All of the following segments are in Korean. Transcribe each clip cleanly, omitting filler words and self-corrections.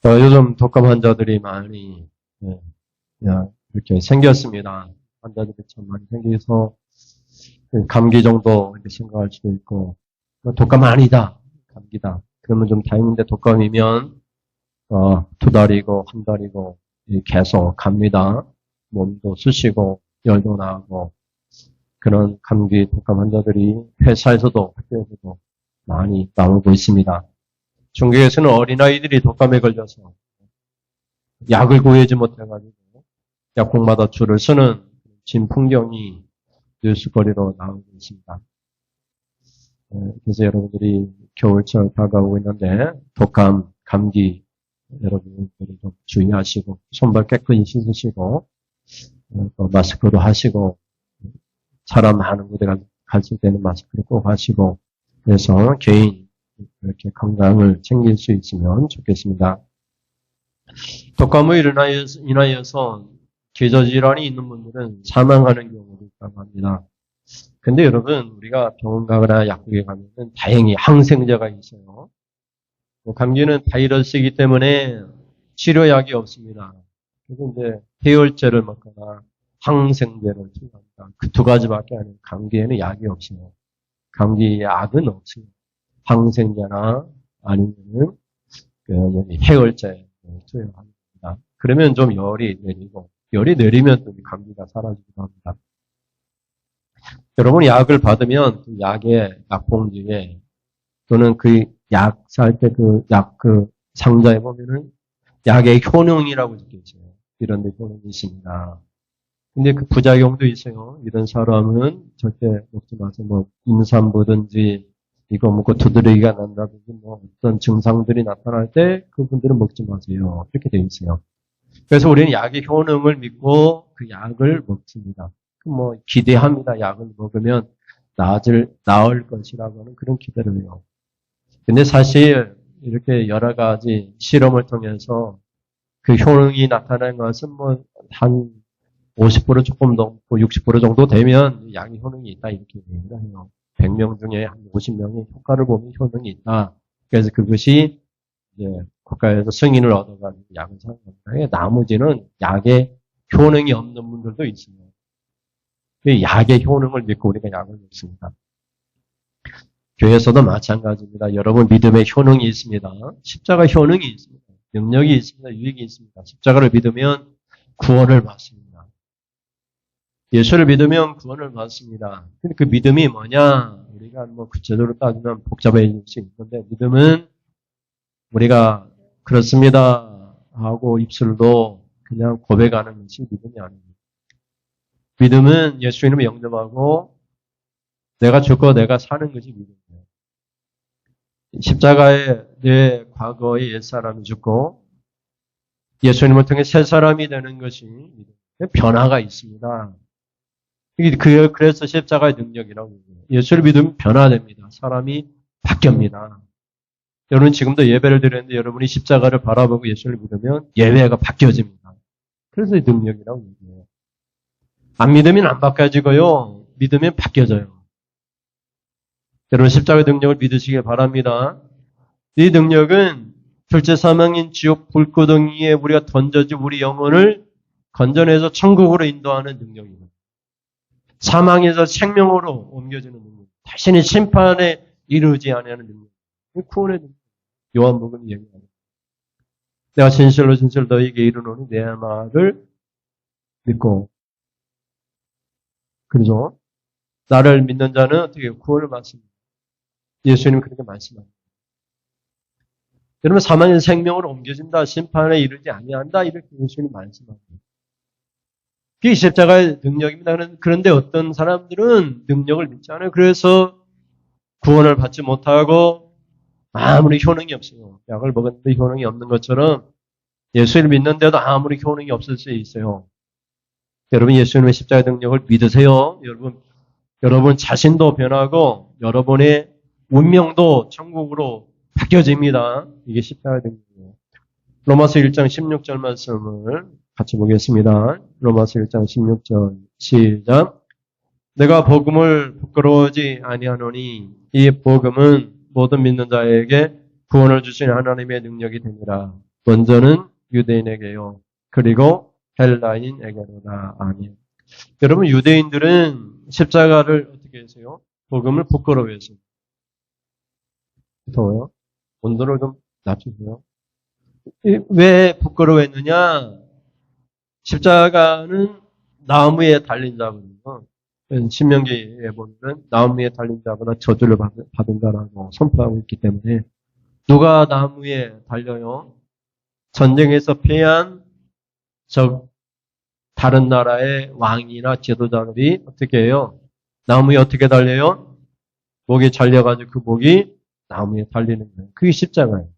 요즘 독감 환자들이 많이 그냥 이렇게 생겼습니다. 환자들이 참 많이 생겨서 감기 정도 이렇게 생각할 수도 있고 독감 아니다, 감기다. 그러면 좀 다행인데 독감이면 2달이고 1달이고 계속 갑니다. 몸도 쑤시고 열도 나고 그런 감기 독감 환자들이 회사에서도 학교에서도 많이 나오고 있습니다. 중국에서는 어린아이들이 독감에 걸려서 약을 구하지 못해가지고 약국마다 줄을 서는 진풍경이 뉴스거리로 나오고 있습니다. 그래서 여러분들이 겨울철 다가오고 있는데 독감, 감기 여러분들이 좀 주의하시고 손발 깨끗이 씻으시고 또 마스크도 하시고 사람 많은 곳에 갔을 때는 마스크를 꼭 하시고 그래서 개인 이렇게 건강을 챙길 수 있으면 좋겠습니다. 독감으로 인하여서 기저질환이 있는 분들은 사망하는 경우도 있다고 합니다. 근데 여러분, 우리가 병원 가거나 약국에 가면은 다행히 항생제가 있어요. 감기는 바이러스이기 때문에 치료약이 없습니다. 그래서 이제 해열제를 먹거나 항생제를 투여합니다. 그 두 가지밖에 아니에요. 감기에는 약이 없어요. 감기 약은 없어요. 항생제나 아니면은 해열제 투여합니다. 그러면 좀 열이 내리고 열이 내리면 또 감기가 사라지기도 합니다. 여러분 약을 받으면 그 약의 약봉지에 또는 그 약 살 때 그 상자에 보면은 약의 효능이라고 적혀 있어요. 이런 데 효능이 있습니다. 근데 그 부작용도 있어요. 이런 사람은 절대 먹지 마세요. 뭐 임산부든지 이거 먹고 두드러기가 난다든지 뭐 어떤 증상들이 나타날 때 그분들은 먹지 마세요. 이렇게 되어 있어요. 그래서 우리는 약의 효능을 믿고 그 약을 먹습니다. 뭐 기대합니다. 약을 먹으면 나을 것이라고 하는 그런 기대를 해요. 근데 사실 이렇게 여러 가지 실험을 통해서 그 효능이 나타나는 것은 뭐 한 50% 조금 넘고 60% 정도 되면 약의 효능이 있다 이렇게 얘기를 해요. 100명 중에 한 50명이 효과를 보면 효능이 있다. 그래서 그것이 이제 국가에서 승인을 얻어가지고 약을 사는 겁니다. 나머지는 약에 효능이 없는 분들도 있습니다. 약의 효능을 믿고 우리가 약을 먹습니다. 교회에서도 마찬가지입니다. 여러분 믿음의 효능이 있습니다. 십자가 효능이 있습니다. 능력이 있습니다. 유익이 있습니다. 십자가를 믿으면 구원을 받습니다. 예수를 믿으면 구원을 받습니다. 근데 그 믿음이 뭐냐? 우리가 뭐 구체적으로 따지면 복잡해질 수 있는데 믿음은 우리가 그렇습니다 하고 입술로 그냥 고백하는 것이 믿음이 아닙니다. 믿음은 예수 이름을 영접하고 내가 죽고 내가 사는 것이 믿음이에요. 십자가에 내 과거의 옛사람이 죽고 예수님을 통해 새 사람이 되는 것이 믿음. 변화가 있습니다. 그래서 십자가의 능력이라고 해요. 예수를 믿으면 변화됩니다. 사람이 바뀝니다. 여러분 지금도 예배를 드렸는데 여러분이 십자가를 바라보고 예수를 믿으면 예배가 바뀌어집니다. 그래서 능력이라고 얘기해요. 안 믿으면 안 바뀌어지고요. 믿으면 바뀌어져요. 여러분 십자가의 능력을 믿으시길 바랍니다. 이 능력은 절제 사망인 지옥 불구덩이에 우리가 던져진 우리 영혼을 건져내서 천국으로 인도하는 능력입니다. 사망에서 생명으로 옮겨지는 능력. 다시는 심판에 이르지 아니하는 능력. 구원의 능력. 요한복음이 얘기합니다. 내가 진실로 너희에게 이르노니 내 말을 믿고 그래서 나를 믿는 자는 어떻게 구원을 받습니다. 예수님 그렇게 말씀합니다. 여러분 사망에서 생명으로 옮겨진다. 심판에 이르지 아니한다. 이렇게 예수님 말씀합니다. 그게 십자가의 능력입니다. 그런데 어떤 사람들은 능력을 믿지 않아요. 그래서 구원을 받지 못하고 아무리 효능이 없어요. 약을 먹었는데 효능이 없는 것처럼 예수를 믿는데도 아무리 효능이 없을 수 있어요. 여러분 예수님의 십자가의 능력을 믿으세요. 여러분 자신도 변하고 여러분의 운명도 천국으로 바뀌어집니다. 이게 십자가의 능력이에요. 로마서 1장 16절 말씀을 같이 보겠습니다. 로마서 1장 16절 시작. 내가 복음을 부끄러워하지 아니하노니 이 복음은 모든 믿는 자에게 구원을 주신 하나님의 능력이 됩니다. 먼저는 유대인에게요. 그리고 헬라인에게로다. 아멘. 여러분, 유대인들은 십자가를 어떻게 했어요? 복음을 부끄러워했어요. 더워요? 온도를 좀 낮추세요. 왜 부끄러워했느냐? 십자가는 나무에 달린 자거든요. 신명기에 보면 나무에 달린 자보다 저주를 받은다라고 선포하고 있기 때문에 누가 나무에 달려요? 전쟁에서 패한 다른 나라의 왕이나 지도자들이 어떻게 해요? 나무에 어떻게 달려요? 목에 잘려가지고 그 목이 나무에 달리는 거예요. 그게 십자가예요.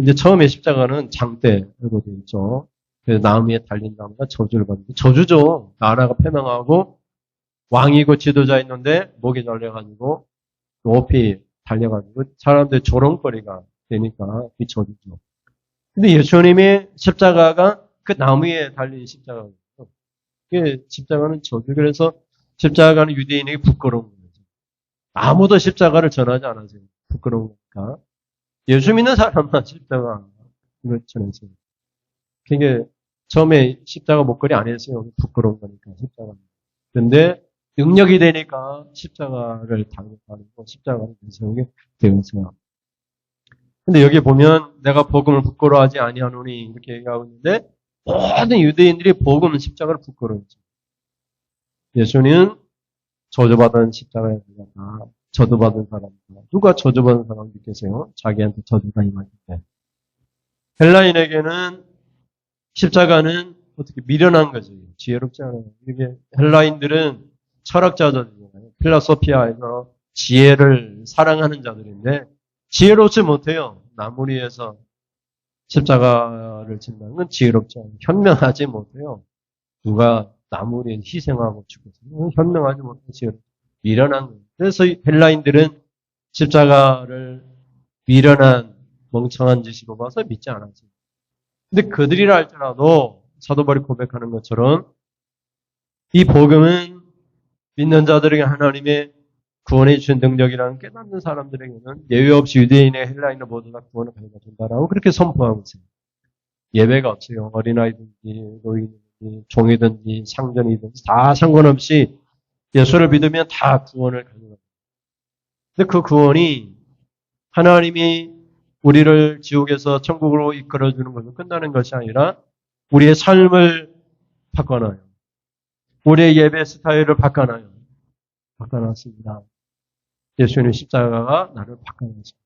이제 처음에 십자가는 장대로 되어 있죠. 그래서 나무에 달린 나무가 저주를 받는데 저주죠. 나라가 패망하고 왕이고 지도자 있는데 목에 달려가지고 높이 달려가지고 사람들 조롱거리가 되니까 이 저주죠. 근데 예수님의 십자가가 그 나무에 달린 십자가예요. 그 십자가는 저주. 그래서 십자가는 유대인에게 부끄러운 거죠. 아무도 십자가를 전하지 않았어요. 부끄러운 거니까. 예수 믿는 사람만 십자가 이걸 전했어요. 그게 처음에 십자가 목걸이 안 했어요. 부끄러운 거니까 십자가. 그런데 능력이 되니까 십자가를 당하고 십자가를 세우게 되었어요. 근데 여기 보면 내가 복음을 부끄러워하지 아니하노니 이렇게 얘기하고 있는데 모든 유대인들이 복음 십자가를 부끄러워했죠. 예수님은 저주받은 십자가에 들어가 저주받은 사람입니다. 누가 저주받은 사람 믿겠어요? 자기한테 저주가 임하실 때. 헬라인에게는 십자가는 어떻게 미련한 거죠. 지혜롭지 않아요. 이게 헬라인들은 철학자들이잖아요. 필라소피아에서 지혜를 사랑하는 자들인데 지혜롭지 못해요. 나무리에서 십자가를 진다는 건 지혜롭지 않아요. 현명하지 못해요. 누가 나무리에 희생하고 죽었어요. 현명하지 못해요. 지혜롭지 미련한 거예요. 그래서 헬라인들은 십자가를 미련한 멍청한 짓으로 봐서 믿지 않았어요. 근데 그들이라 할지라도 사도 바울이 고백하는 것처럼 이 복음은 믿는 자들에게 하나님의 구원해 주신 능력이라는 깨닫는 사람들에게는 예외 없이 유대인의 헬라인의 모두 다 구원을 받게 된다라고 그렇게 선포하고 있어요. 예외가 없어요. 어린아이든지 노인이든지 종이든지 상전이든지 다 상관없이 예수를 믿으면 다 구원을 가능합니다. 근데 그 구원이 하나님이 우리를 지옥에서 천국으로 이끌어주는 것으로 끝나는 것이 아니라 우리의 삶을 바꿔놔요. 우리의 예배 스타일을 바꿔놔요. 바꿔놨습니다. 예수님 십자가가 나를 바꿔놨습니다.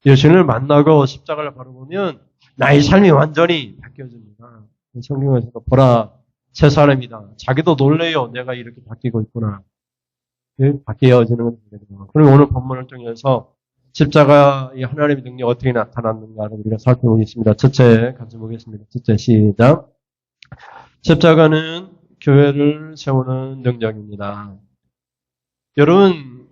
예수님을 만나고 십자가를 바라보면 나의 삶이 완전히 바뀌어집니다. 성경에서도 보라 새 사람이다. 자기도 놀래요. 내가 이렇게 바뀌고 있구나. 바뀌어지는 건 되거든요. 그리고 오늘 본문을 통해서 십자가의 하나님의 능력이 어떻게 나타났는가를 우리가 살펴보겠습니다. 첫째 같이 보겠습니다. 첫째 시작. 십자가는 교회를 세우는 능력입니다. 여러분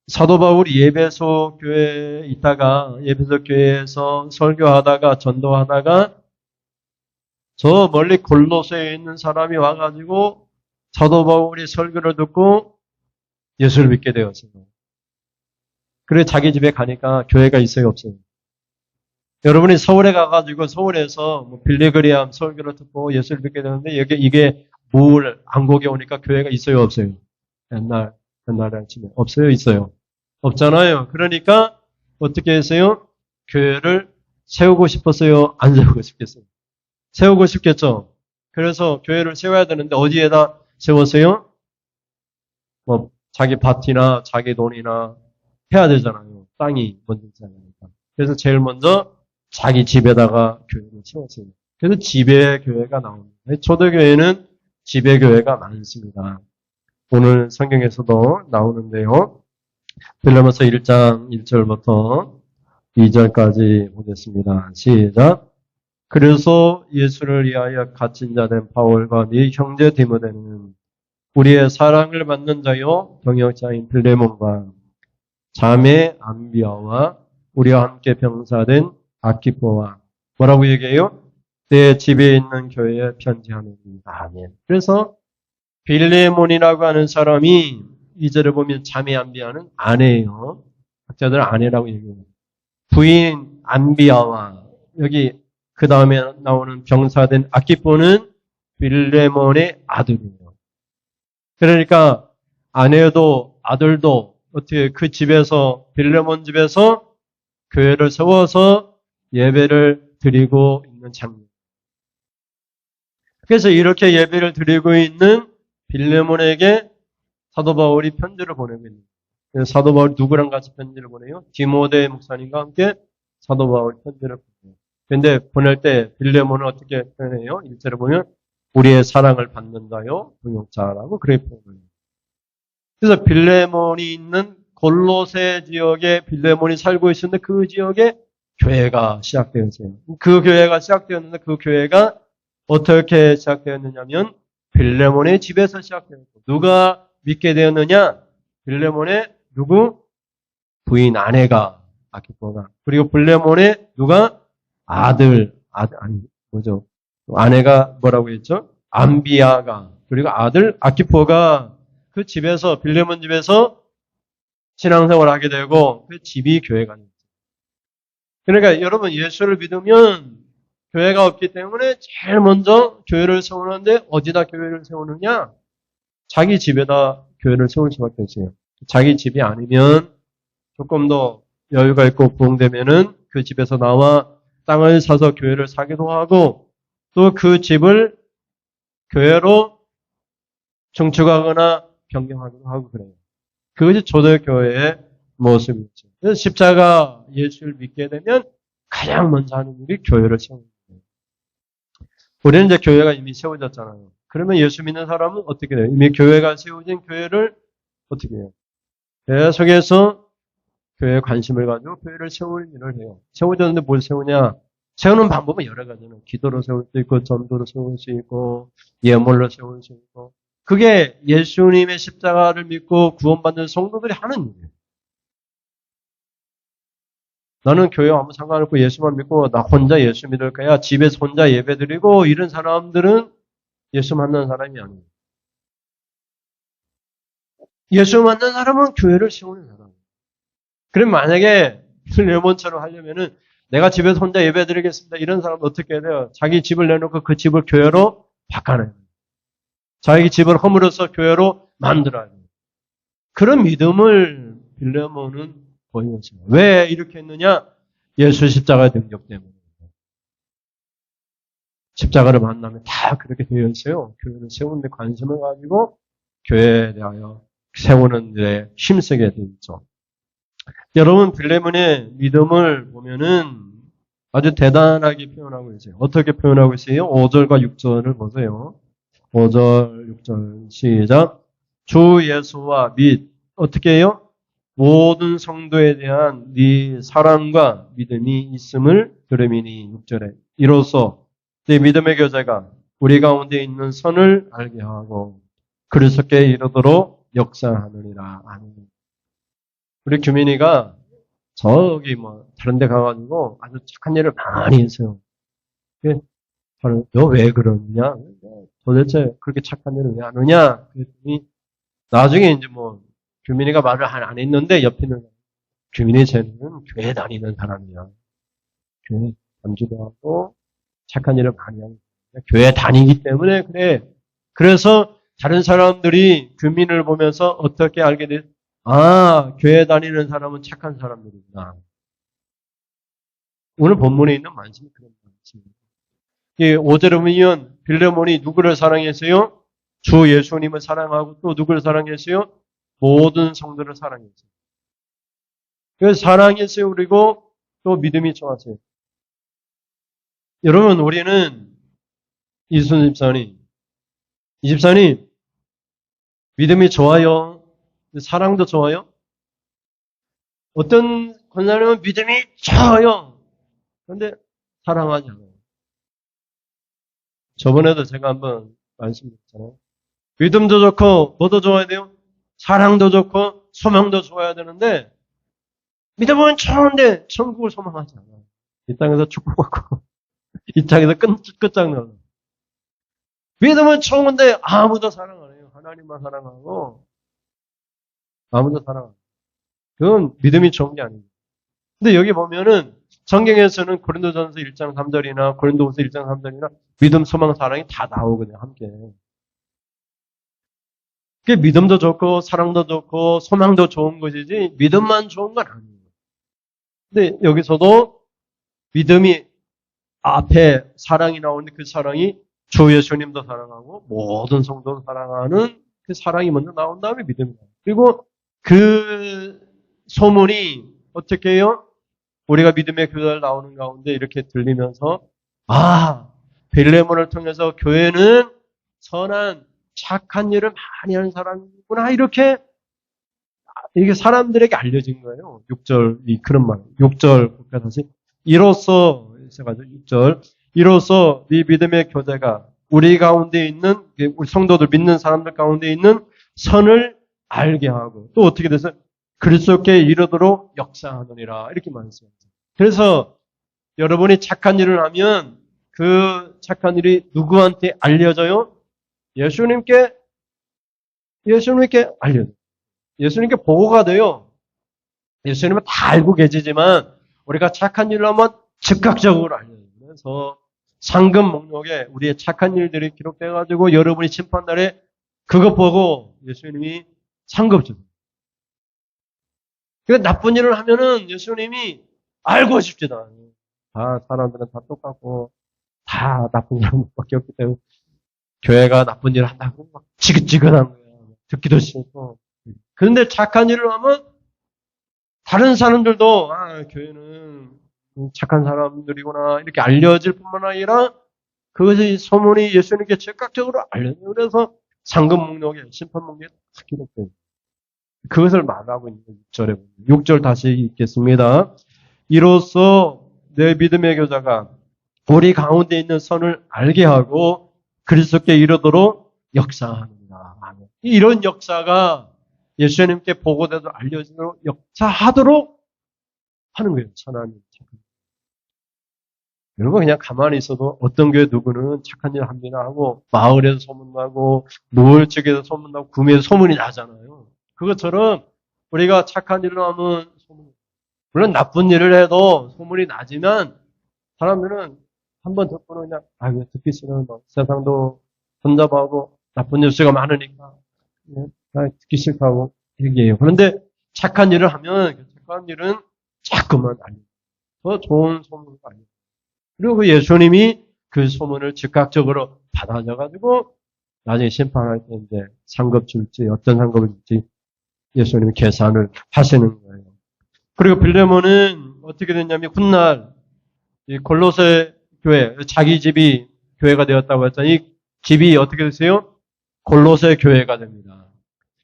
사도 바울이 예배소 교회에 있다가 예배소 교회에서 설교하다가 전도하다가 저 멀리 골로새에 있는 사람이 와가지고 사도 바울이 설교를 듣고 예수를 믿게 되었어요. 그래 자기 집에 가니까 교회가 있어요 없어요? 여러분이 서울에 가가지고 서울에서 빌리그리암 설교를 듣고 예수를 믿게 되는데 이게 물 안곡에 오니까 교회가 있어요 없어요? 옛날에 아침에 없어요 있어요? 없잖아요. 그러니까 어떻게 했어요? 교회를 세우고 싶었어요? 안 세우고 싶겠어요? 세우고 싶겠죠. 그래서 교회를 세워야 되는데 어디에다 세웠어요? 뭐 자기 밭이나 자기 돈이나 해야 되잖아요. 땅이 먼저 있잖아요. 그래서 제일 먼저 자기 집에다가 교회를 세웠어요. 그래서 집에 교회가 나옵니다. 초대교회는 집에 교회가 많습니다. 오늘 성경에서도 나오는데요. 빌레몬서 1장 1절부터 2절까지 보겠습니다. 시작. 그래서 예수를 위하여 갇힌 자 된 바울과 네 형제 디모데는 우리의 사랑을 받는 자요 동역자인 빌레몬과 자매 암비아와 우리와 함께 병사된 아키포와 뭐라고 얘기해요? 내 집에 있는 교회에 편지하노니. 아멘. 그래서 빌레몬이라고 하는 사람이 이 절을 보면 자매 암비아는 아내예요. 학자들은 아내라고 얘기해요. 부인 안비아와 여기 그 다음에 나오는 병사된 아키포는 빌레몬의 아들이에요. 그러니까 아내도 아들도 어떻게 그 집에서 빌레몬 집에서 교회를 세워서 예배를 드리고 있는 장면. 그래서 이렇게 예배를 드리고 있는 빌레몬에게 사도 바울이 편지를 보내고 있는 거예요. 사도 바울이 누구랑 같이 편지를 보내요? 디모데 목사님과 함께 사도 바울이 편지를 보내요. 그런데 보낼 때 빌레몬은 어떻게 표현해요? 1절에 보면 우리의 사랑을 받는다요 동역자라고 그렇게 표현해요. 그래서 빌레몬이 있는 골로새 지역에 빌레몬이 살고 있었는데 그 지역에 교회가 시작되었어요. 그 교회가 시작되었는데 그 교회가 어떻게 시작되었느냐면 빌레몬의 집에서 시작되었고 누가 믿게 되었느냐? 빌레몬의 누구? 부인 아내가 아키포가 그리고 빌레몬의 누가? 아니 뭐죠? 아내가 뭐라고 했죠? 안비아가 그리고 아들 아키포가 그 집에서 빌레몬 집에서 신앙생활을 하게 되고 그 집이 교회가 됐어요. 그러니까 여러분 예수를 믿으면 교회가 없기 때문에 제일 먼저 교회를 세우는데 어디다 교회를 세우느냐? 자기 집에다 교회를 세울 수밖에 없어요. 자기 집이 아니면 조금 더 여유가 있고 부흥되면은 그 집에서 나와 땅을 사서 교회를 사기도 하고 또 그 집을 교회로 증축하거나 변경하기도 하고 그래요. 그것이 초대교회의 모습이죠. 그래서 십자가 예수를 믿게 되면 가장 먼저 하는 일이 교회를 세우는 거예요. 우리는 이제 교회가 이미 세워졌잖아요. 그러면 예수 믿는 사람은 어떻게 돼요? 이미 교회가 세워진 교회를 어떻게 해요? 계속해서 교회에 관심을 가지고 교회를 세우는 일을 해요. 세워졌는데 뭘 세우냐? 세우는 방법은 여러 가지는 기도로 세울 수 있고 전도로 세울 수 있고 예물로 세울 수 있고 그게 예수님의 십자가를 믿고 구원받는 성도들이 하는 일이에요. 나는 교회와 아무 상관없고 예수만 믿고 나 혼자 예수 믿을 거야. 집에서 혼자 예배드리고 이런 사람들은 예수 만난 사람이 아니에요. 예수 만난 사람은 교회를 세우는 사람이에요. 그럼 만약에 레몬처럼 하려면은 내가 집에서 혼자 예배드리겠습니다. 이런 사람은 어떻게 해야 돼요? 자기 집을 내놓고 그 집을 교회로 바꿔놔요. 자기 집을 허물어서 교회로 만들어야 돼요. 그런 믿음을 빌레몬은 보였어요. 왜 이렇게 했느냐? 예수 십자가의 능력 때문에. 십자가를 만나면 다 그렇게 되어 있어요. 교회를 세우는 데 관심을 가지고 교회에 대하여 세우는 데 힘쓰게 되어 있죠. 여러분 빌레몬의 믿음을 보면은 아주 대단하게 표현하고 있어요. 어떻게 표현하고 있어요? 5절과 6절을 보세요. 5절, 6절 시작. 주 예수와 및 어떻게 해요? 모든 성도에 대한 네 사랑과 믿음이 있음을 들음이니 6절에 이로써 네 믿음의 교제가 우리 가운데 있는 선을 알게 하고 그리스도께 이르도록 역사하느니라. 아멘. 우리 규민이가 저기 다른 데 가가지고 아주 착한 일을 많이 했어요. 너 왜 그러냐? 도대체 그렇게 착한 일을 왜 안 하냐? 그랬더니 나중에 이제 규민이가 말을 안 했는데 옆에는 규민이 쟤는 교회 다니는 사람이야. 교회 담주도 하고 착한 일을 많이 하고 교회 다니기 때문에 그래. 그래서 다른 사람들이 규민을 보면서 어떻게 알게 돼? 아, 교회 다니는 사람은 착한 사람들이구나. 오늘 본문에 있는 말씀이 그런 말씀입니다. 5절에 보면 빌레몬이 누구를 사랑했어요? 주 예수님을 사랑하고 또 누구를 사랑했어요? 모든 성도를 사랑했어요. 그래서 사랑했어요. 그리고 또 믿음이 좋았어요. 여러분, 우리는 이순 집사님, 믿음이 좋아요. 사랑도 좋아요. 어떤 권사님은 믿음이 좋아요. 그런데 사랑하지 않아요. 저번에도 제가 한번 말씀드렸잖아요. 믿음도 좋고 뭐도 좋아야 돼요? 사랑도 좋고 소망도 좋아야 되는데 믿음은 좋은데 천국을 소망하지 않아요. 이 땅에서 축복받고 이 땅에서 끝장나요. 믿음은 좋은데 아무도 사랑 안 해요. 하나님만 사랑하고 아무도 사랑 안 해요. 그건 믿음이 좋은 게 아니에요. 근데 여기 보면은 성경에서는 고린도전서 1장 3절이나 고린도후서 1장 3절이나 믿음, 소망, 사랑이 다 나오거든요. 함께. 그게 믿음도 좋고 사랑도 좋고 소망도 좋은 것이지 믿음만 좋은 건 아니에요. 근데 여기서도 믿음이 앞에 사랑이 나오는데 그 사랑이 주 예수님도 사랑하고 모든 성도도 사랑하는 그 사랑이 먼저 나온 다음에 믿음이 나와요. 그리고 그 소문이 어떻게 해요? 우리가 믿음의 교회를 나오는 가운데 이렇게 들리면서 베들레헴을 통해서 교회는 선한 착한 일을 많이 하는 사람이구나 이렇게 이게 사람들에게 알려진 거예요. 6절 그런 말. 6절 볼까 다시. 이로써 6절 이로써 네 믿음의 교제가 우리 가운데 있는 우리 성도들 믿는 사람들 가운데 있는 선을 알게 하고 또 어떻게 돼서 그리스도께 이르도록 역사하느니라 이렇게 말했어요. 그래서 여러분이 착한 일을 하면 그 착한 일이 누구한테 알려져요? 예수님께 알려져요. 예수님께 보고가 돼요. 예수님은 다 알고 계시지만 우리가 착한 일을 하면 즉각적으로 알려져요. 그래서 상급 목록에 우리의 착한 일들이 기록돼가지고 여러분이 심판날에 그거 보고 예수님이 상급 줘요. 그러니까 나쁜 일을 하면은 예수님이 알고 싶지도 않아요. 다 사람들은 다 똑같고 다 나쁜 사람밖에 없기 때문에 교회가 나쁜 일을 한다고 막 지긋지긋한 거예요. 듣기도 싫고. 그런데 착한 일을 하면 다른 사람들도 교회는 착한 사람들이구나 이렇게 알려질 뿐만 아니라 그것이 소문이 예수님께 즉각적으로 알려져요. 그래서 상급 목록에 심판 목록에 다 기록돼요. 그것을 말하고 있는 6절에 보면 6절 다시 읽겠습니다. 이로써 내 믿음의 교자가 우리 가운데 있는 선을 알게 하고 그리스도께 이르도록 역사하느니라. 이런 역사가 예수님께 보고되도록 알려지도록 역사하도록 하는 거예요. 하나님. 여러분 그냥 가만히 있어도 어떤 교회 누구는 착한 일 합니다 하고 마을에서 소문나고 노을쪽에서 소문나고 구미에서 소문이 나잖아요. 그것처럼 우리가 착한 일을 하면 물론 나쁜 일을 해도 소문이 나지만 사람들은 한번 듣고는 그냥 듣기 싫으면 세상도 혼잡하고 나쁜 뉴스가 많으니까 듣기 싫다고 얘기해요. 그런데 착한 일을 하면 그 착한 일은 자꾸만 알려요. 더 좋은 소문을 알려요. 그리고 그 예수님이 그 소문을 즉각적으로 받아줘가지고 나중에 심판할 때 이제 상급 줄지 어떤 상급을 줄지 예수님이 계산을 하시는 거예요. 그리고 빌레몬은 어떻게 됐냐면 훗날 이 골로새 교회 자기 집이 교회가 되었다고 했더니 집이 어떻게 되세요? 골로새 교회가 됩니다.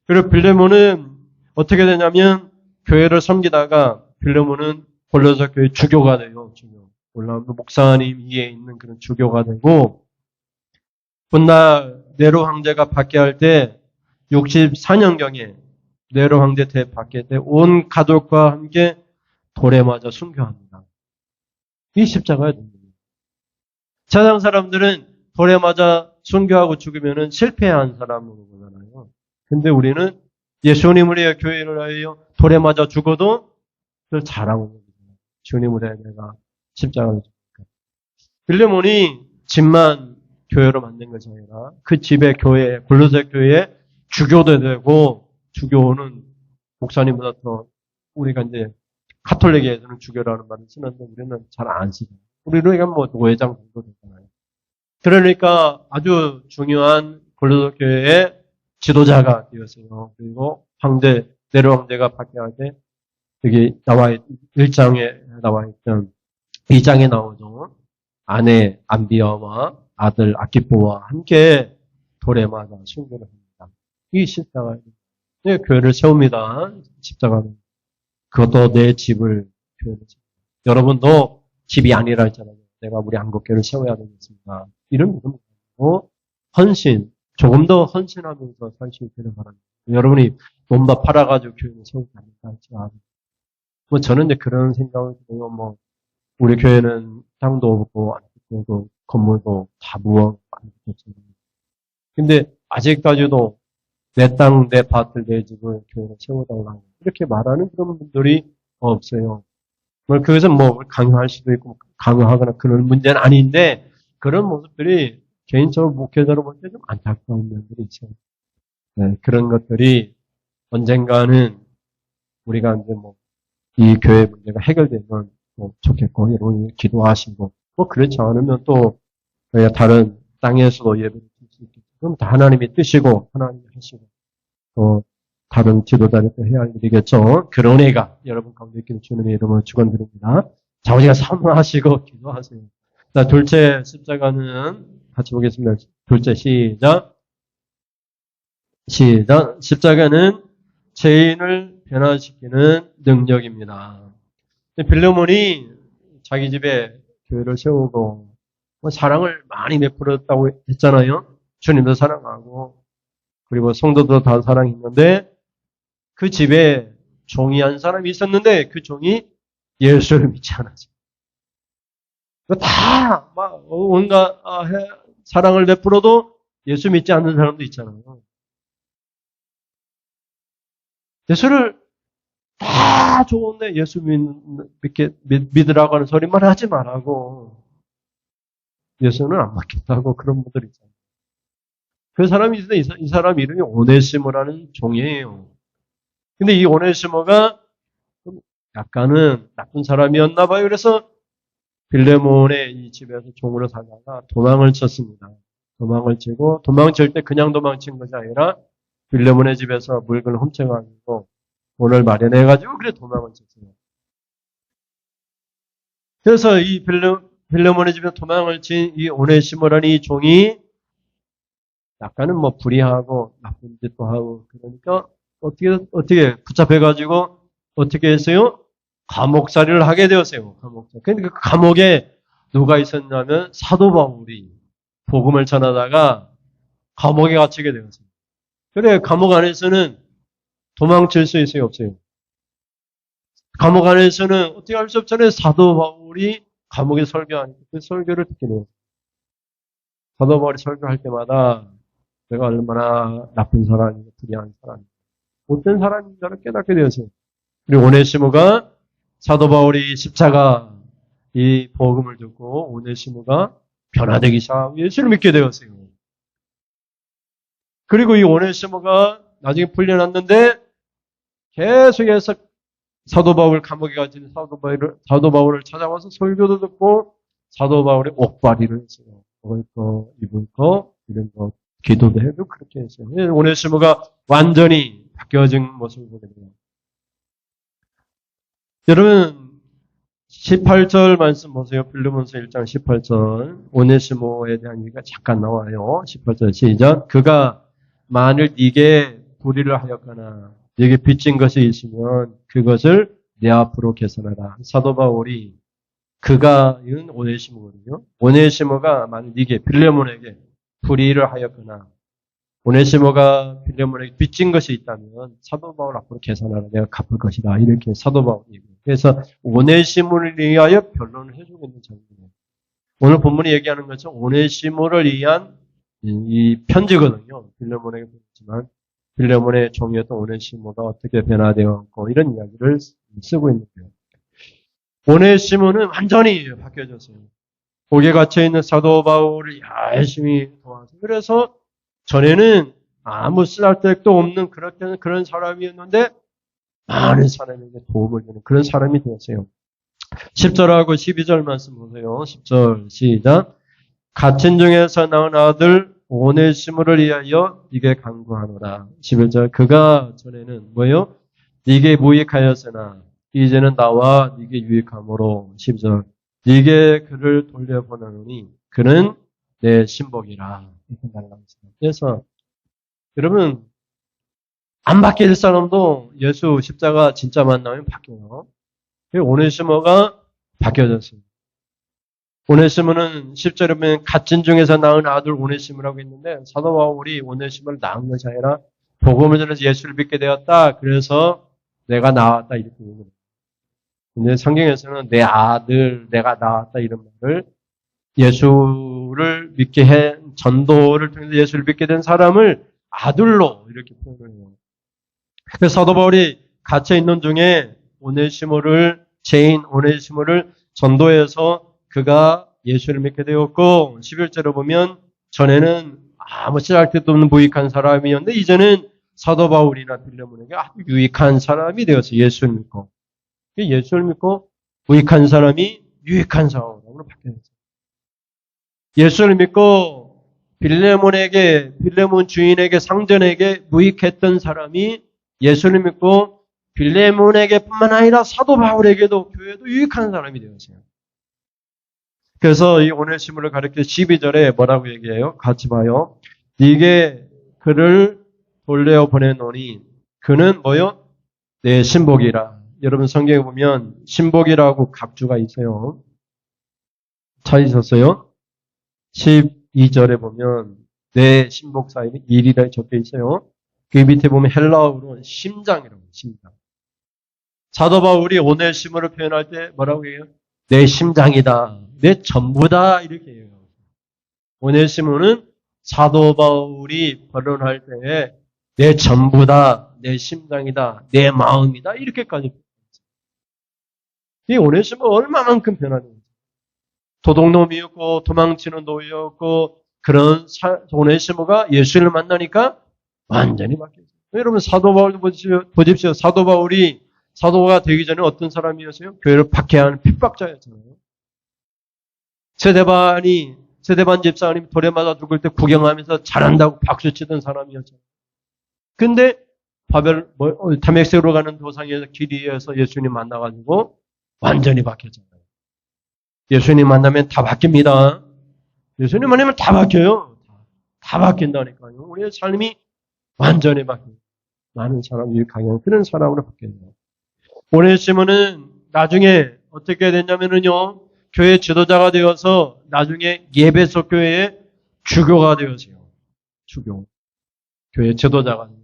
그리고 빌레몬은 어떻게 되냐면 교회를 섬기다가 빌레몬은 골로새 교회 주교가 돼요. 주교. 물론 목사님 위에 있는 그런 주교가 되고 훗날 네로 황제가 박해할 때 64년경에 네로 황제 때 박해할 때 온 가족과 함께 돌에 맞아 순교합니다. 이 십자가에 됩니다. 세상 사람들은 돌에 맞아 순교하고 죽으면 실패한 사람으로 보잖아요. 근데 우리는 예수님을 위해 교회를 하여 돌에 맞아 죽어도 그걸 잘하고 있는 거예요. 주님을 위해 내가 십자가를 죽을까. 빌레몬이 집만 교회로 만든 것이 아니라 그 집의 교회, 골로새 교회에 주교도 되고 주교는 목사님보다 더 우리가 이제 카톨릭에서는 주교라는 말을 쓰는데 우리는 잘 안 쓰죠. 우리는 뭐 외장 정도 되잖아요. 그러니까 아주 중요한 골로새 교회의 지도자가 되었어요. 그리고 황제 네로 황제가 박해할 때 여기 나와 1장에 나와 있던 2장에 나오죠. 아내 안비아와 아들 아키포와 함께 돌에 맞아 순교를 합니다. 이 십자가 교회를 세웁니다. 십자가는 그것도 내 집을 교회를 세웁니다. 여러분도 집이 아니라 했잖아요. 내가 우리 한국교회를 세워야 되겠습니다. 이런 믿음이고 헌신, 조금 더 헌신하면서 살 수 있기를 바랍니다. 여러분이 몸다 팔아가지고 교회를 세우지 않을까. 뭐 저는 이제 그런 생각을 해요. 뭐 우리 교회는 땅도 없고 안고 건물도 다 무엇 안 됐잖아요. 근데 아직까지도 내 땅, 내 밭을, 내 집을 교회를 세워달라고 이렇게 말하는 그런 분들이 없어요. 그것은 뭐 강요할 수도 있고 강요하거나 그런 문제는 아닌데 그런 모습들이 개인적으로 목회자로 볼 때 좀 안타까운 면들이 있어요. 네, 그런 것들이 언젠가는 우리가 이제 뭐 이 교회 문제가 해결되면 뭐 좋겠고 여러분이 기도하시고 뭐 그렇지 않으면 또 다른 땅에서도 예배를 드릴 수 있겠죠. 그럼 다 하나님의 뜻이고 하나님이 하시고 또 다른 지도자를 또 해야 할 일이겠죠. 그런 애가 여러분 가운데 있기를 주님의 이름으로 축원드립니다. 자, 우리가 사모하시고 기도하세요. 자, 둘째 십자가는 같이 보겠습니다. 둘째 시작. 십자가는 죄인을 변화시키는 능력입니다. 빌레몬이 자기 집에 교회를 세우고 사랑을 많이 베풀었다고 했잖아요. 주님도 사랑하고 그리고 성도도 다 사랑했는데 그 집에 종이 한 사람이 있었는데 그 종이 예수를 믿지 않았어요. 다 막 온갖 사랑을 베풀어도 예수 믿지 않는 사람도 있잖아요. 예수를 다 좋은데 예수 믿으라고 하는 소리만 하지 말라고. 예수는 안 맡겠다고 그런 분들이 있잖아요. 그 사람이 있는데 이 사람 이름이 오네시모라는 종이에요. 근데 이 오네시모가 약간은 나쁜 사람이었나 봐요. 그래서 빌레몬의 이 집에서 종으로 살다가 도망을 쳤습니다. 도망을 치고 도망칠 때 그냥 도망친 것이 아니라 빌레몬의 집에서 물건을 훔쳐가지고 돈을 마련해가지고 그래 도망을 쳤어요. 그래서 이 빌레몬의 집에 도망을 친 이 오네시모라는 이 종이 약간은 뭐 불의하고 나쁜 짓도 하고 그러니까 어떻게 붙잡혀가지고 어떻게 했어요? 감옥살이를 하게 되었어요. 감옥살. 근데 그 감옥에 누가 있었냐면 사도 바울이 복음을 전하다가 감옥에 갇히게 되었어요. 그래 감옥 안에서는 도망칠 수 있어요, 없어요? 감옥 안에서는 어떻게 할 수 없잖아요. 사도 바울이 감옥에 설교하니까 그 설교를 듣게 돼요. 사도 바울이 설교할 때마다 내가 얼마나 나쁜 사람이고 불의한 사람이고 못된 사람인 줄 깨닫게 되었어요. 그리고 오네시모가 사도 바울이 십자가 이 복음을 듣고 오네시모가 변화되기 시작하고 예수를 믿게 되었어요. 그리고 이 오네시모가 나중에 풀려났는데 계속해서 사도 바울 감옥에 갇힌 사도 바울을 찾아와서 설교도 듣고 사도 바울의 옥바리를 했어요. 먹을 거, 입을 거, 이런 거 기도도 해도 그렇게 했어요. 오네시모가 완전히 바뀌어진 모습을 보게 돼요. 여러분 18절 말씀 보세요. 빌레몬서 1장 18절 오네시모에 대한 얘기가 잠깐 나와요. 18절 시작. 그가 만일 네게 불의를 하였거나 네게 빚진 것이 있으면 그것을 내 앞으로 개선하라. 사도 바울이 그가 이건 오네시모거든요. 오네시모가 만일 네게 빌레몬에게 불의를 하였거나 오네시모가 빌레몬에게 빚진 것이 있다면 사도 바울 앞으로 계산하라. 내가 갚을 것이다. 이렇게 사도 바울이 얘기해요. 그래서 오네시모를 위하여 변론을 해주고 있는 장면이에요. 오늘 본문이 얘기하는 것은 오네시모를 위한 이 편지거든요. 빌레몬에게 보냈지만 빌레몬의 종이었던 오네시모가 어떻게 변화되었고 이런 이야기를 쓰고 있는 거예요. 오네시모는 완전히 바뀌어졌어요. 옥에 갇혀있는 사도 바울을 열심히 도와서 그래서 전에는 아무 쓰잘데도 없는 그런 사람이었는데 많은 사람에게 도움을 주는 그런 사람이 되었어요. 10절하고 12절 말씀 보세요. 10절 시작. 갇힌 중에서 낳은 아들 오네시모를 위하여 네게 간구하노라. 11절 그가 전에는 뭐요? 네게 무익하였으나 이제는 나와 네게 유익함으로 12절 네게 그를 돌려보내노니 그는 내 신복이라. 이렇게 말합니다. 그래서 여러분 안 바뀔 사람도 예수 십자가 진짜 만나면 바뀌어요. 오네시모가 바뀌어졌어요. 오네시모는 10절에 보면 갇힌 중에서 낳은 아들 오네시모라고 했는데 사도 바울이 오네시모를 낳은 것이 아니라 복음을 전해서 예수를 믿게 되었다. 그래서 내가 나왔다 이렇게 얘기해요. 근데 성경에서는 내 아들, 내가 나왔다 이런 말을 예수를 믿게 해 전도를 통해서 예수를 믿게 된 사람을 아들로 이렇게 표현을 해요. 그래서 사도 바울이 갇혀 있는 중에 오네시모를 죄인 오네시모를 전도해서 그가 예수를 믿게 되었고 11절에 보면 전에는 아무 쓰잘데도 없는 무익한 사람이었는데 이제는 사도 바울이나 빌레몬에게 아주 유익한 사람이 되어서 예수를 믿고 예수를 믿고 무익한 사람이 유익한 사람으로 바뀌었어요. 예수를 믿고 빌레몬 주인에게 상전에게 무익했던 사람이 예수를 믿고 빌레몬에게뿐만 아니라 사도 바울에게도 교회도 유익한 사람이 되었어요. 그래서 이 오네시모를 가리켜 12절에 뭐라고 얘기해요? 같이 봐요. 네게 그를 돌려 보내노니 그는 뭐요? 내 신복이라. 여러분 성경에 보면 신복이라고 각주가 있어요. 찾으셨어요? 12절에 보면 내 신복 사이에 일이라 적혀 있어요. 그 밑에 보면 헬라어로 심장이라고 해요. 심장. 사도 바울이 오네시모를 표현할 때 뭐라고 해요? 내 심장이다. 내 전부다. 이렇게 해요. 오네시모는 사도 바울이 변론할 때에 내 전부다. 내 심장이다. 내 마음이다. 이렇게까지. 이 오네시모가 얼마만큼 변하는지. 도둑놈이었고 도망치는 노예였고 그런 오네시모가 예수를 만나니까 완전히 바뀌었어요. 여러분 사도 바울도 보십시오. 사도 바울이 사도가 되기 전에 어떤 사람이었어요? 교회를 박해하는 핍박자였잖아요. 세데반 집사님 돌에 맞아 죽을 때 구경하면서 잘한다고 박수치던 사람이었잖아요. 근데 다메섹으로 가는 도상에서 길이에서 예수님 만나가지고 완전히 바뀌었잖아요. 예수님 만나면 다 바뀝니다. 예수님 만나면 다 바뀌어요. 다 바뀐다니까요. 우리의 삶이 완전히 바뀌어요. 많은 사람이 유익하게 그런 사람으로 바뀌어요. 오네시모는 나중에 어떻게 됐냐면요. 교회 지도자가 되어서 나중에 예배소 교회의 주교가 되었어요. 주교. 교회 지도자가 되었어요.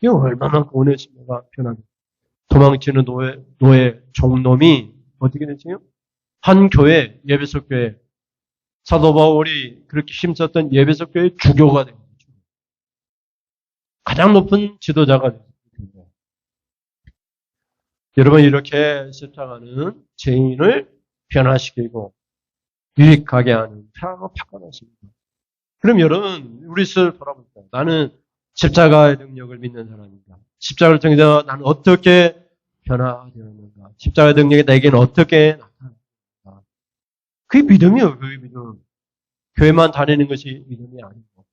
이게 얼마나 오네시모가 변하게. 도망치는 노예 종놈이 어떻게 됐어요? 한 교회, 예배소 교회. 사도 바울이 그렇게 힘썼던 예배소 교회 주교가 된 거죠. 가장 높은 지도자가 된 거죠. 여러분 이렇게 십자가는 죄인을 변화시키고 유익하게 하는 사랑과 바꿔놨습니다. 그럼 여러분 우리 스스로 돌아볼까요? 나는 십자가의 능력을 믿는 사람입니다. 십자가를 통해서 나는 어떻게 변화되었는가? 십자가의 능력이 내게는 어떻게 나타났는가? 그게 믿음이에요. 그게 믿음. 교회만 다니는 것이 믿음이 아니고.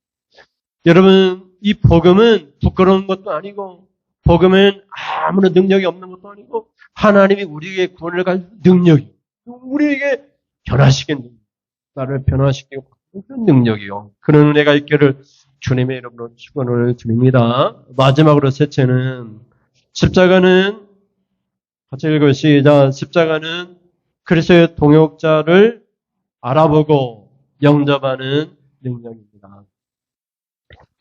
여러분 이 복음은 부끄러운 것도 아니고 복음은 아무런 능력이 없는 것도 아니고 하나님이 우리에게 구원을 갈 능력이 우리에게 변화시키는 능력. 나를 변화시키고 그런 능력이요. 그런 은혜가 있기를 주님의 이름으로 축원을 드립니다. 마지막으로 셋째는 십자가는 같이 읽어요. 시작. 십자가는 그리스도의 동역자를 알아보고 영접하는 능력입니다.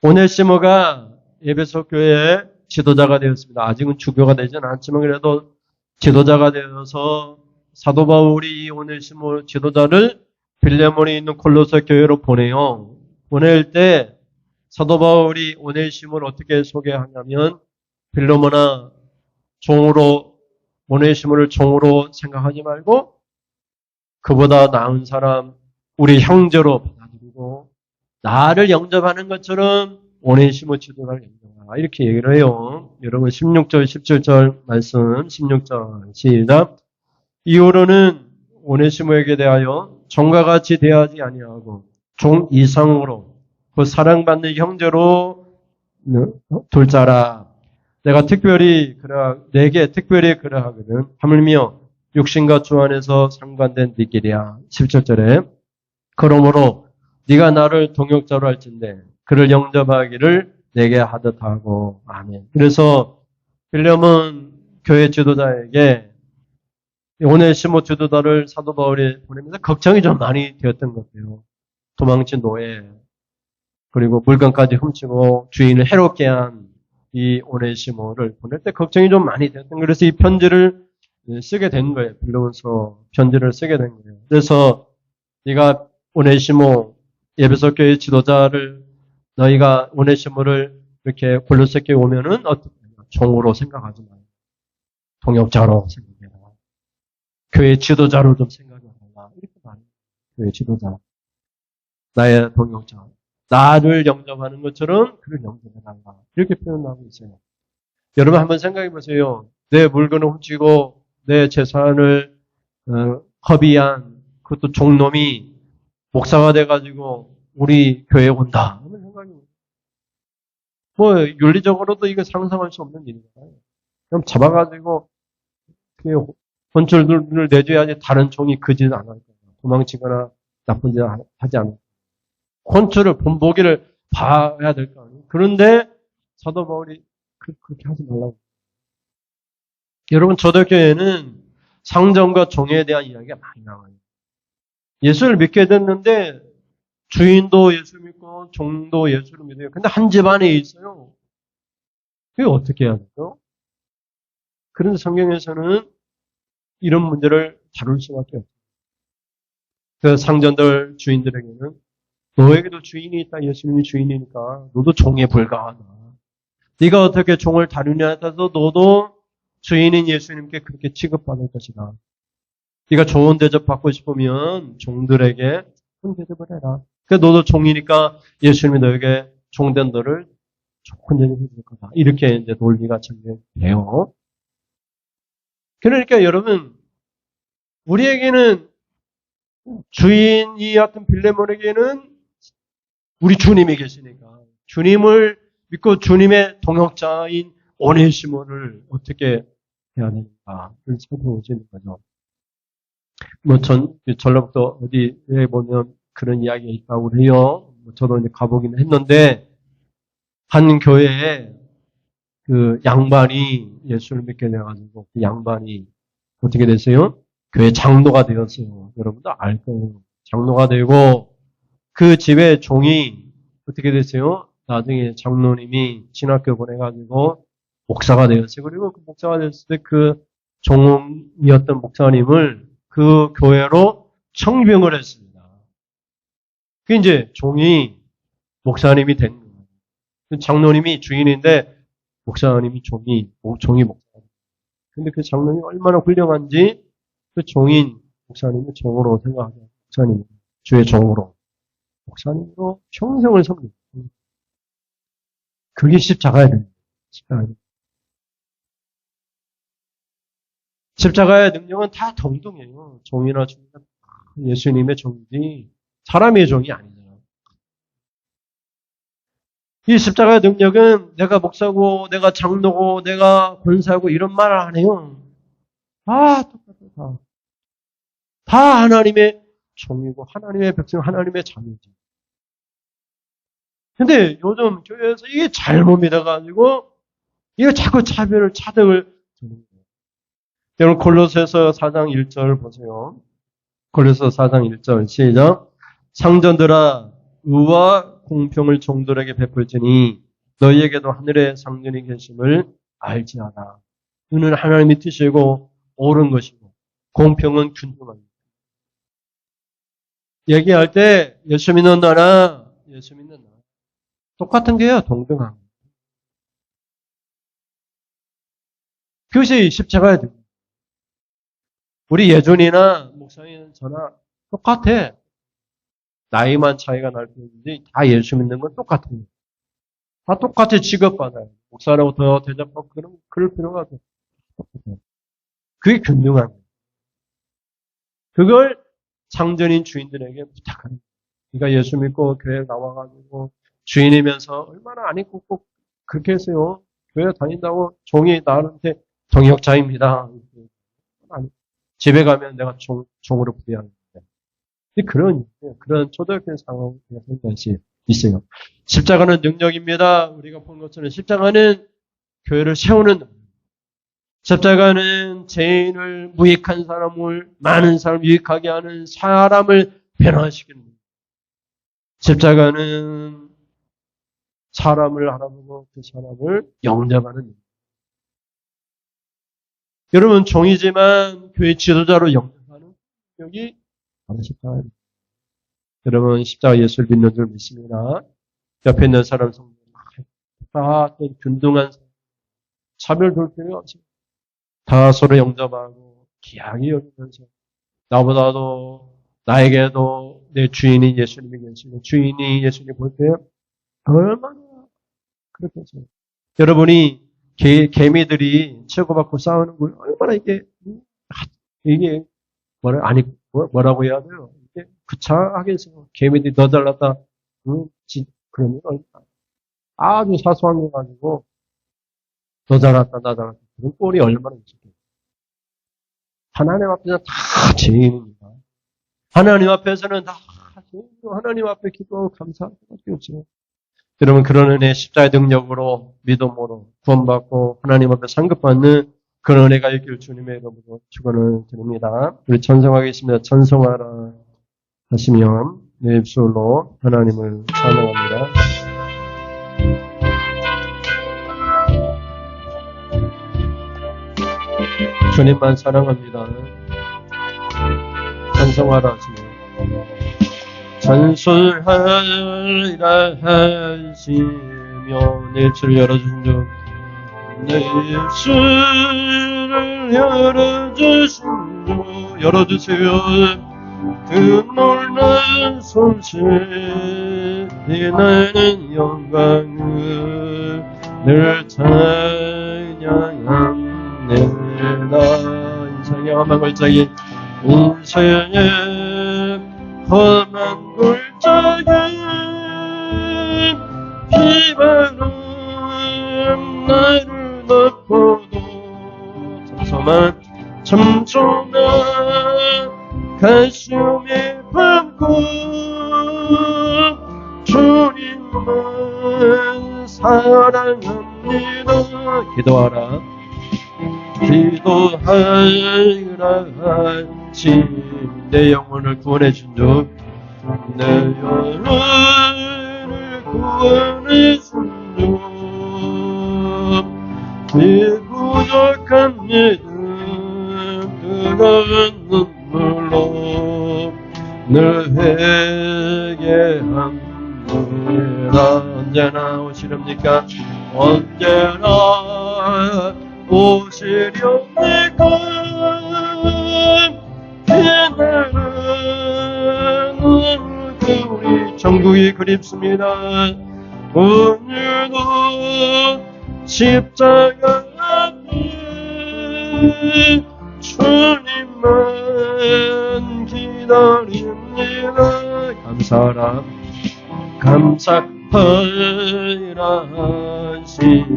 오네시모가 에베소 교회의 지도자가 되었습니다. 아직은 주교가 되지는 않지만 그래도 지도자가 되어서 사도 바울이 이 오네시모 지도자를 빌레몬에 있는 골로새 교회로 보내요. 보낼 때 사도 바울이 오네시모를 어떻게 소개하냐면 빌레몬아 오네시모를 종으로 생각하지 말고 그보다 나은 사람 우리 형제로 받아들이고 나를 영접하는 것처럼 오네시모 지도자를 영접하라. 이렇게 얘기를 해요. 여러분 16절 17절 말씀 16절 시작. 이후로는 오네시모에게 대하여 종과 같이 대하지 아니하고 종 이상으로 그 사랑받는 형제로 둘 자라. 내가 내게 특별히 그러하거든. 하물며 육신과 주 안에서 상관된 니끼리야. 17절에 그러므로 네가 나를 동역자로 할진대 그를 영접하기를 내게 하듯 하고. 아멘. 그래서 빌레몬 교회 지도자에게 오네시모 지도자를 사도 바울이 보내면서 걱정이 좀 많이 되었던 것 같아요. 도망친 노예 그리고 물건까지 훔치고 주인을 해롭게 한 이 오네시모를 보낼 때 걱정이 좀 많이 되었던 거예요. 그래서 이 편지를 쓰게 된 거예요. 빌레몬서 편지를 쓰게 된 거예요. 그래서 네가 오네시모 에베소 교회 지도자를 너희가 오네시모를 이렇게 골로새 교회 오면은 어떻게 종으로 생각하지 마요. 동역자로 생각해라. 교회 지도자로 좀 생각해라. 이렇게 말해요. 교회 지도자. 나의 동역자. 나를 영접하는 것처럼 그를 영접해달라. 이렇게 표현하고 있어요. 여러분 한번 생각해 보세요. 내 물건을 훔치고 내 재산을 허비한 그것도 종놈이 목사가 돼가지고 우리 교회에 온다. 하는 생각이 뭐 윤리적으로도 이거 상상할 수 없는 일이잖아요. 그럼 잡아가지고 혼쭐을 내줘야지 다른 종이 그 짓을 안 할 거예요. 도망치거나 나쁜 짓을 하지 않을 거예요. 혼쭐을 본보기를 봐야 될 거 아니에요. 그런데 사도 바울이 그렇게 하지 말라고. 여러분 초대교회는 상전과 종에 대한 이야기가 많이 나와요. 예수를 믿게 됐는데 주인도 예수 믿고 종도 예수를 믿어요. 근데 한 집안에 있어요. 그게 어떻게 해야 되죠? 그런데 성경에서는 이런 문제를 다룰 수밖에 없어요. 그 상전들 주인들에게는 너에게도 주인이 있다. 예수님이 주인이니까 너도 종에 불과하다. 네가 어떻게 종을 다루냐에 따라서 너도 주인인 예수님께 그렇게 취급받을 것이다. 네가 좋은 대접 받고 싶으면 종들에게 좋은 대접을 해라. 그러니까 너도 종이니까 예수님이 너에게 종된 너를 좋은 대접을 해줄 거다. 이렇게 이제 논리가 전개돼요. 그러니까 여러분, 우리에게는 주인이었던 빌레몬에게는 우리 주님이 계시니까 주님을 믿고 주님의 동역자인 오네시모를 어떻게 해야 되는가 를 살펴보시는 거죠. 뭐 전라북도 어디에 보면 그런 이야기가 있다고 해요. 저도 이제 가보긴 했는데 한 교회에 그 양반이 예수를 믿게 돼가지고 그 양반이 어떻게 됐어요? 교회 장로가 되었어요. 여러분도 알 거예요. 장로가 되고 그 집에 종이 어떻게 됐어요? 나중에 장로님이 신학교 보내가지고 목사가 되었어요. 그리고 그 목사가 됐을 때 그 종이었던 목사님을 그 교회로 청빙을 했습니다. 그 이제 종이 목사님이 된 거예요. 장로님이 주인인데 목사님이 종이 목사님. 근데 그 장로님이 얼마나 훌륭한지 그 종인 목사님을 종으로 생각하죠. 목사님, 주의 종으로. 목사님으로 평생을 섬깁니다. 그게 십자가야 됩니다. 십자가의 능력은 다 동등해요. 종이나 주인은 예수님의 종이지 사람의 종이 아니잖아요. 이 십자가의 능력은 내가 목사고 내가 장로고 내가 권사고 이런 말을 안 해요. 다 똑같아요. 다 하나님의 종이고 하나님의 백성 하나님의 자녀지. 근데 요즘 교회에서 이게 잘못 믿어가지고 이거 자꾸 차등을 두는 거예요. 여러분 골로새서 4장 1절 보세요. 골로새서 4장 1절 시작. 상전들아 의와 공평을 종들에게 베풀지니 너희에게도 하늘에 상전이 계심을 알지하라. 의는 하나님의 뜻이고 옳은 것이고 공평은 균등합니다. 얘기할 때 예수 믿는 나라 예수 믿는 나라 똑같은 게요. 동등함. 그것이 십자가야 됩니다. 우리 예준이나 목사님 저나 똑같아. 나이만 차이가 날 뿐이지 다 예수 믿는 건 똑같아요. 다 똑같이 취급받아요. 목사라고 더 대접받고 그럴 필요가 없어요. 그게 균등한 거예요. 그걸 상전인 주인들에게 부탁하는 거예요. 그러니까 예수 믿고 교회에 나와가지고 주인이면서 얼마나 안 입고 꼭 그렇게 했어요. 교회 다닌다고 종이 나한테 동역자입니다. 집에 가면 내가 종으로 부대하는데. 그런 초대교회 상황이 생길 수 있어요. 십자가는 능력입니다. 우리가 본 것처럼 십자가는 교회를 세우는 십자가는 죄인을 무익한 사람을 많은 사람을 유익하게 하는 사람을 변화시키는 겁니다. 십자가는 사람을 알아보고 그 사람을 영접하는 겁니다. 여러분 종이지만 교회 지도자로 영접하는 여기 바로 십자가입니다. 여러분 십자가 예수를 믿는 줄 믿습니다. 옆에 있는 사람 성도 다 균등한 차별 둘 필요 없습니다. 다 서로 영접하고 귀하게 여기면서 나에게도 내 주인이 예수님이 계시고 주인이 예수님 볼 때 얼마나 그렇게 해서 여러분이 개미들이 치고받고 싸우는 걸 얼마나 이게 뭐라고 해야 돼요? 이게 구차하게 해서 개미들이 너 잘났다 그러면 아주 사소한 거 가지고 너 잘났다 나 잘났다 그런 꼴이 얼마나 있을까요? 하나님 앞에서 다 죄인입니다. 하나님 앞에서는 다 죄인이고 하나님 앞에 기도하고 감사할 수밖에 없어요. 여러분 그런 은혜 십자의 능력으로 믿음으로 구원받고 하나님 앞에 상급받는 그런 은혜가 있길 주님의 이름으로 축원을 드립니다. 우리 찬송하겠습니다. 찬송하라 하시면 내 입술로 하나님을 찬양합니다. 주님만 사랑합니다. 찬송하라 하시면 찬송하라 하시며 내 입술을 열어주신 주 내 입술을 열어주신 주 열어주세요. 그 놀라운 손실이 나는 영광을 늘 찬양합니다. 인생의 험한 골짜기 인생의 험한 골짜기 비바람 나를 덮어도 참소만 가슴에 품고 주님만 사랑합니다. 기도하라 하시 내 영혼을 구원해 준 주 내 영혼을 구원해 준 주 네 부족한 믿음 뜨거운 눈물로 늘 회개합니다. 언제나 오시렵니까? 언제나 오시렵니까? 빛나는 우리 천국이 그립습니다. 오늘도 십자가 앞에 주님만 기다립니다. 감사하라 하시며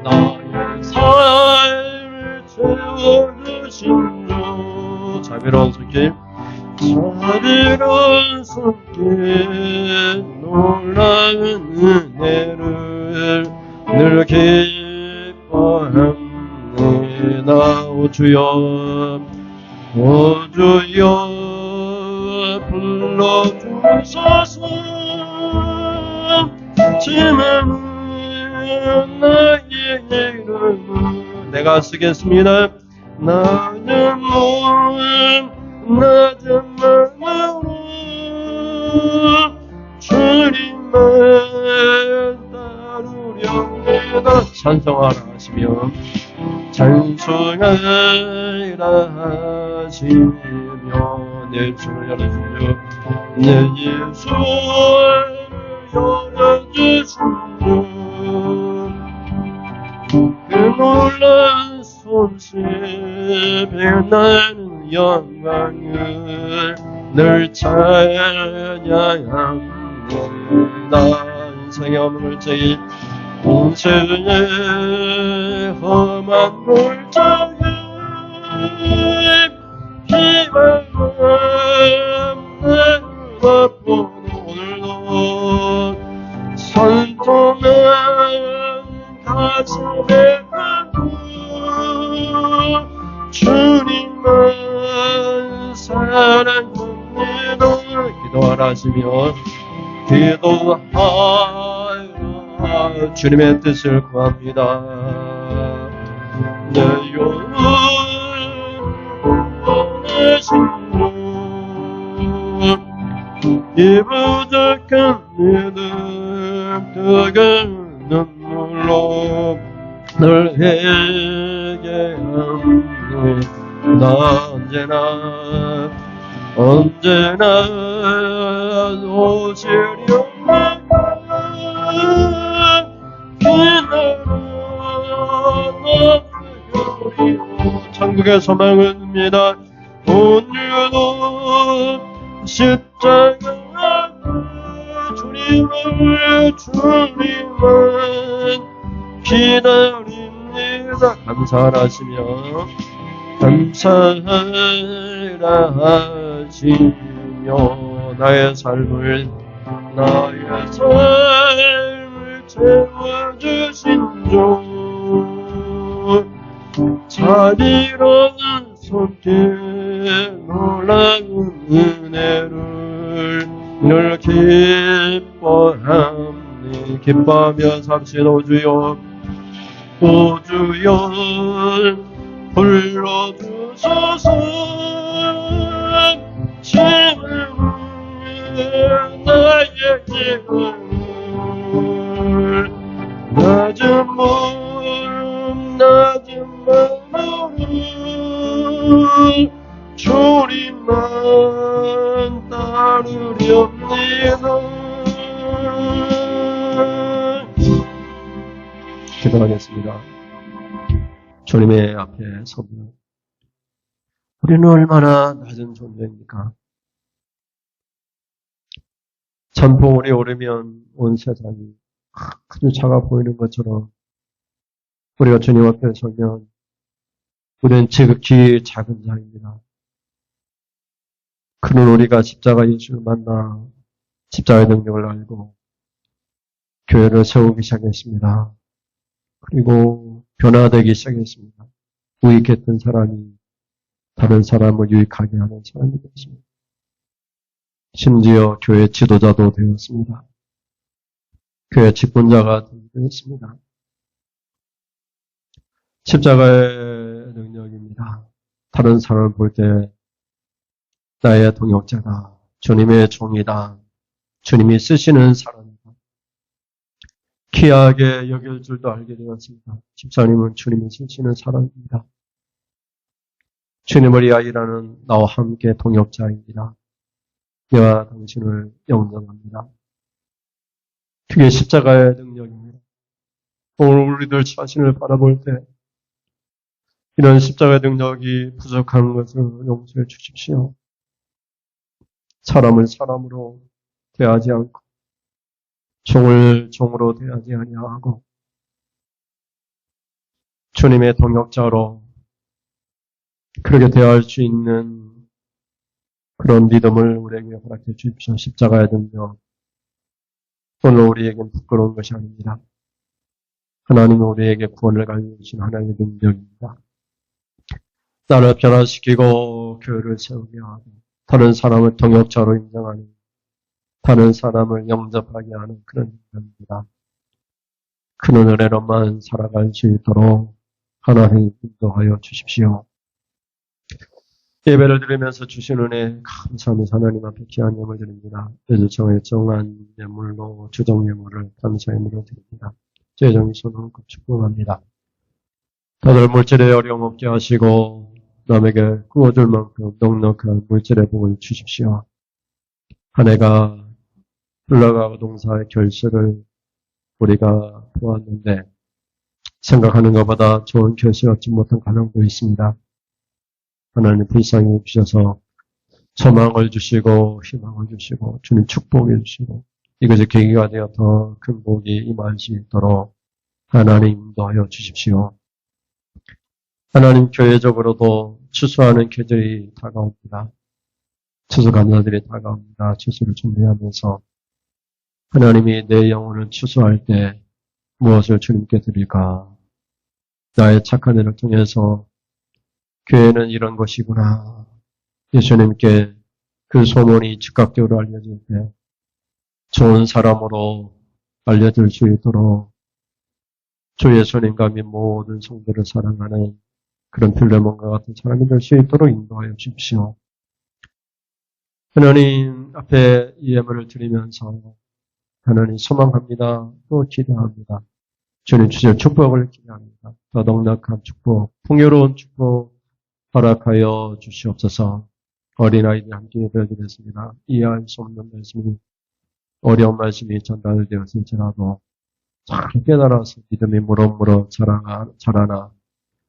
나의 삶을 채워주신 주 자비로운 손길 놀라운 은혜를 늘 기뻐합니다. 오 주여 불러주소서. 지금은 나의 이름을 내가 쓰겠습니다. 낮은 마음으로 주님만 따르렵니다. 찬송하라 하시며 내 입술을 열어주시오. 내 입술을 열어주시오. 그 놀라운 손실 빛나는 영광을 늘 찬양합니다. 인생의 험한 골짜기 인생의 험한 골짜기 비바람 나를 덮어도 오늘도 산통한 가슴에 안고 주님만 사랑합니다. 기도하라 하시며 기도하라 주님의 뜻을 구합니다. 내 영혼 이 부족한 믿음 뜨거운 눈물로 늘 회개합니다. 언제나 오시려면 기다려 천국의 소망을 줍니다. 오늘도 십자가 주님을 기다립니다. 감사하시며 나의 삶을 채워주신 주 자비로운 손길 놀라운 은혜를 늘 기뻐하며 삽시다. 오 주여 불러주소서. 지금 나의 힘을 낮은 마음으로 주님만 따르렵니다. 기도하겠습니다. 주님의 앞에 서면 우리는 얼마나 낮은 존재입니까? 천봉우리 오르면 온 세상이 아주 작아 보이는 것처럼 우리가 주님 앞에 서면 우리는 지극히 작은 자입니다. 그는 우리가 십자가 예수를 만나 십자가의 능력을 알고 교회를 세우기 시작했습니다. 그리고 변화되기 시작했습니다. 유익했던 사람이 다른 사람을 유익하게 하는 사람이 되었습니다. 심지어 교회 지도자도 되었습니다. 교회 집권자가 되었습니다. 십자가의 능력입니다. 다른 사람을 볼 때 나의 동역자다. 주님의 종이다. 주님이 쓰시는 사람이다. 귀하게 여길 줄도 알게 되었습니다. 집사님은 주님이 쓰시는 사람입니다. 주님을 위하여 일하는 나와 함께 동역자입니다. 내가 당신을 영접합니다. 그게 십자가의 능력입니다. 오늘 우리들 자신을 바라볼 때 이런 십자가의 능력이 부족한 것을 용서해 주십시오. 사람을 사람으로 대하지 않고 종을 종으로 대하지 아니하고 주님의 동역자로 그렇게 대할 수 있는 그런 믿음을 우리에게 허락해 주십시오. 십자가의 능력. 오늘 우리에겐 부끄러운 것이 아닙니다. 하나님은 우리에게 구원을 가르치신 하나님의 능력입니다. 나를 변화시키고 교회를 세우게 하고 다른 사람을 동역자로 인정하는 다른 사람을 영접하게 하는 그런 능력입니다. 그 은혜로만 살아갈 수 있도록 하나님 인도하여 주십시오. 예배를 드리면서 주신 은혜 감사하며 하나님 앞에 귀한 예물 드립니다. 예주청의 정한 예물로 주정 예물을 감사의 예물로 드립니다. 제정이 손으로 축복합니다. 다들 물질에 어려움 없게 하시고 남에게 구워줄 만큼 넉넉한 물질의 복을 주십시오. 한 해가 흘러가고 농사의 결실을 우리가 보았는데 생각하는 것보다 좋은 결실 얻지 못한 가정도 있습니다. 하나님 불쌍히 주셔서 소망을 주시고 희망을 주시고 주님 축복해 주시고 이것이 계기가 되어 더 큰 복이 임할 수 있도록 하나님 인도하여 주십시오. 하나님 교회적으로도 추수하는 계절이 다가옵니다. 추수감사들이 다가옵니다. 추수를 준비하면서 하나님이 내 영혼을 추수할 때 무엇을 주님께 드릴까? 나의 착한 일을 통해서 교회는 이런 것이구나. 예수님께 그 소문이 즉각적으로 알려질 때 좋은 사람으로 알려질 수 있도록 주 예수님과 및 모든 성도를 사랑하는 그런 필레몬과 같은 사람이 될 수 있도록 인도하여 주십시오. 하나님 앞에 이 예물을 드리면서 하나님 소망합니다. 또 기대합니다. 주님 주실 축복을 기대합니다. 더 넉넉한 축복, 풍요로운 축복 허락하여 주시옵소서. 어린아이들 함께 배워드렸습니다. 이해할 수 없는 말씀이, 어려운 말씀이 전달되었을지라도 잘 깨달아서 믿음이 무럭무럭 자라나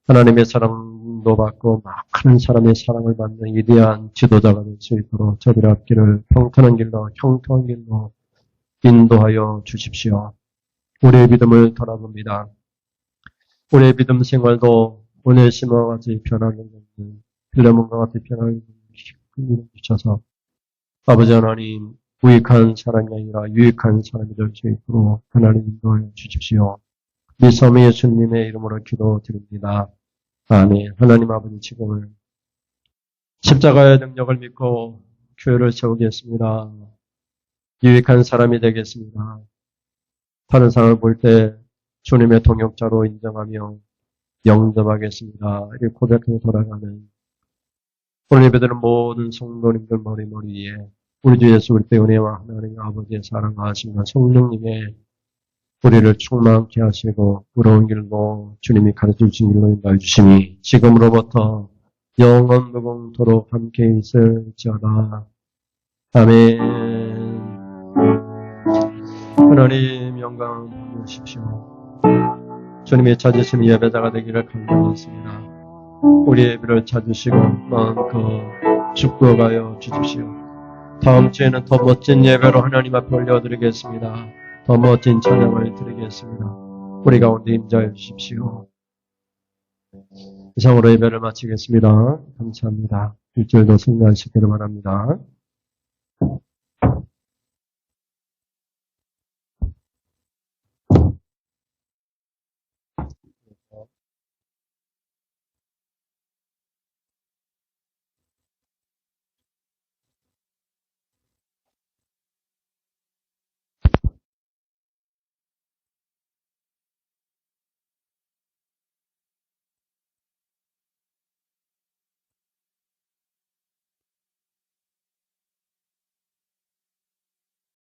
하나님의 사랑도 받고 많은 사람의 사랑을 받는 위대한 지도자가 될 수 있도록 저희들 앞길을 평탄한 길로 형통한 길로 인도하여 주십시오. 우리의 믿음을 돌아봅니다. 우리의 믿음 생활도 오네시모와 같이 변하는 필레몬과 같이 변하는 믿음 주셔서 아버지 하나님 무익한 사람이 아니라 유익한 사람이 될 수 있도록 하나님 인도해 주십시오. 미섬의 예수님의 이름으로 기도드립니다. 아멘. 하나님 아버지 지금은 십자가의 능력을 믿고 교회를 세우겠습니다. 유익한 사람이 되겠습니다. 다른 사람을 볼 때 주님의 동역자로 인정하며 영접하겠습니다. 이 고백해 돌아가는 오늘 예배드리는 모든 성도님들 머리 위에 우리 주 예수 그리스도의 은혜와 하나님 아버지의 사랑과 하심과 성령님의 우리를 충만케 하시고 의로운 길로 주님이 가르쳐 주신 길로 인도해 주시니 지금으로부터 영원 무궁토록 함께 있을지어다. 아멘. 하나님 영광 받으십시오. 주님의 찾으심 예배자가 되기를 간구하겠습니다. 우리 예배를 찾으시고 마음껏 축복하여 주십시오. 다음 주에는 더 멋진 예배로 하나님 앞에 올려드리겠습니다. 더 멋진 찬양을 드리겠습니다. 우리 가운데 임재해 주십시오. 이상으로 예배를 마치겠습니다. 감사합니다. 일주일도 승리하시기를 바랍니다.